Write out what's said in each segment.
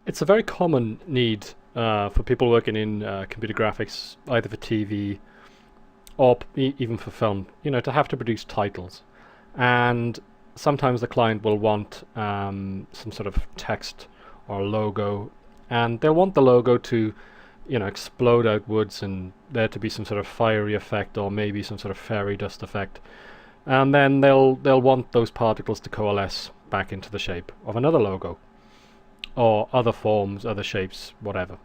It's a very common need for people working in computer graphics, either for TV or even for film, to have to produce titles. And sometimes the client will want some sort of text or logo, and they'll want the logo to explode outwards and there to be some sort of fiery effect or maybe some sort of fairy dust effect. And then they'll want those particles to coalesce back into the shape of another logo or other forms, other shapes, whatever.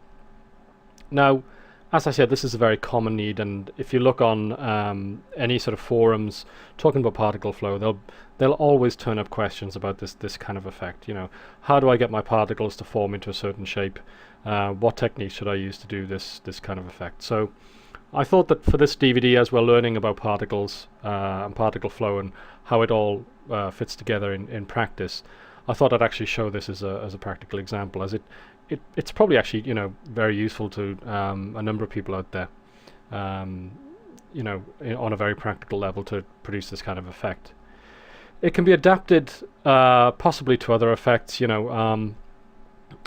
Now, as I said, this is a very common need, and if you look on any sort of forums talking about particle flow, they'll always turn up questions about this kind of effect. How do I get my particles to form into a certain shape? What technique should I use to do this kind of effect? So I thought that for this DVD, as we're learning about particles and particle flow and how it all fits together in practice, I thought I'd actually show this as a practical example, as it's probably actually very useful to a number of people out there, on a very practical level to produce this kind of effect. It can be adapted possibly to other effects.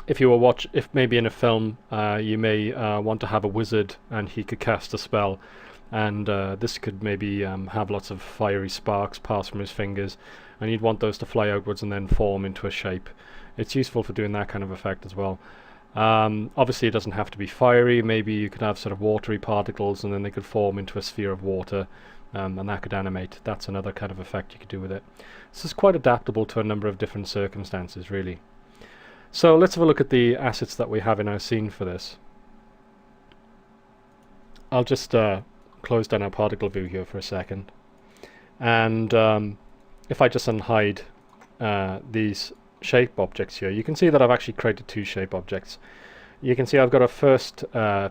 If maybe in a film you may want to have a wizard and he could cast a spell, and this could maybe have lots of fiery sparks pass from his fingers, and you'd want those to fly outwards and then form into a shape. It's useful for doing that kind of effect as well. Obviously it doesn't have to be fiery. Maybe you could have sort of watery particles and then they could form into a sphere of water, and that could animate. That's another kind of effect you could do with it. This is quite adaptable to a number of different circumstances, really. So let's have a look at the assets that we have in our scene for this. I'll just close down our particle view here for a second, and if I just unhide these shape objects here, you can see that I've actually created two shape objects. You can see I've got a first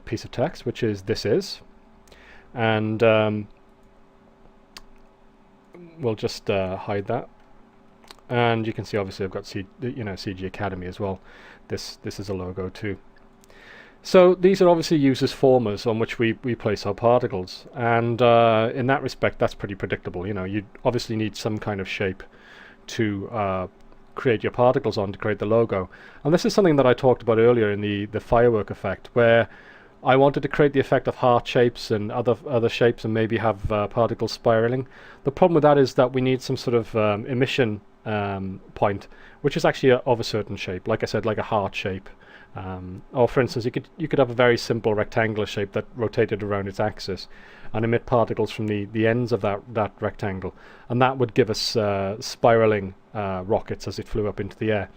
piece of text, which is "this is," and we'll just hide that. And you can see obviously I've got CG Academy as well. This is a logo too. So these are obviously used as formers on which we place our particles, and in that respect that's pretty predictable. You obviously need some kind of shape to create your particles on to create the logo. And this is something that I talked about earlier in the firework effect, where I wanted to create the effect of heart shapes and other shapes and maybe have particles spiraling. The problem with that is that we need some sort of emission point, which is actually of a certain shape, like I said, like a heart shape. Or for instance, you could have a very simple rectangular shape that rotated around its axis and emit particles from the ends of that rectangle, and that would give us spiraling rockets as it flew up into the air.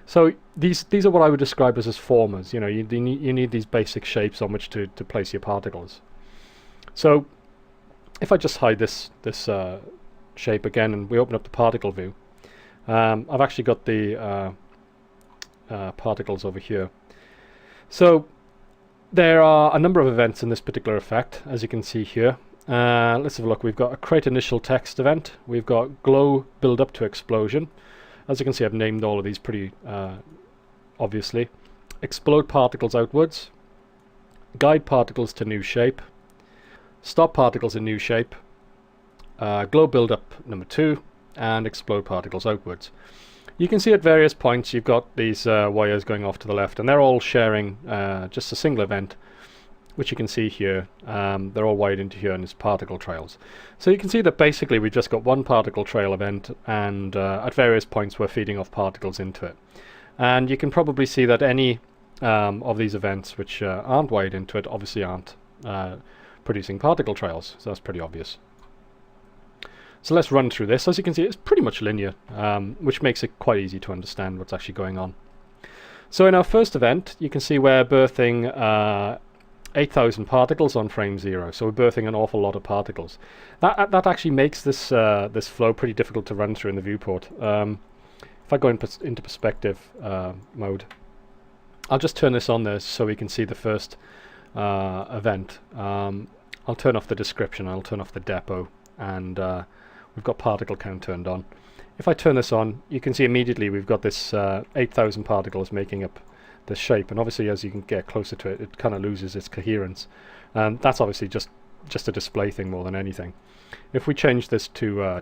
So these are what I would describe as formers. You need these basic shapes on which to place your particles. So if I just hide this shape again and we open up the particle view, I've actually got the particles over here. So there are a number of events in this particular effect, as you can see here. Let's have a look. We've got a create initial text event. We've got glow build up to explosion. As you can see, I've named all of these pretty obviously. Explode particles outwards. Guide particles to new shape. Stop particles in new shape. Glow build up number 2. And explode particles outwards. You can see at various points you've got these wires going off to the left, and they're all sharing just a single event, which you can see here. They're all wired into here in its particle trails. So you can see that basically we've just got one particle trail event, and at various points we're feeding off particles into it. And you can probably see that any of these events which aren't wired into it obviously aren't producing particle trails, so that's pretty obvious. So let's run through this. As you can see, it's pretty much linear, which makes it quite easy to understand what's actually going on. So in our first event, you can see we're birthing 8,000 particles on frame 0. So we're birthing an awful lot of particles. That actually makes this flow pretty difficult to run through in the viewport. If I go into perspective mode, I'll just turn this on there so we can see the first event. I'll turn off the description, I'll turn off the depot, and we've got particle count turned on. If I turn this on, you can see immediately we've got this 8,000 particles making up the shape, and obviously as you can get closer to it, it kind of loses its coherence. And that's obviously just a display thing more than anything. If we change this to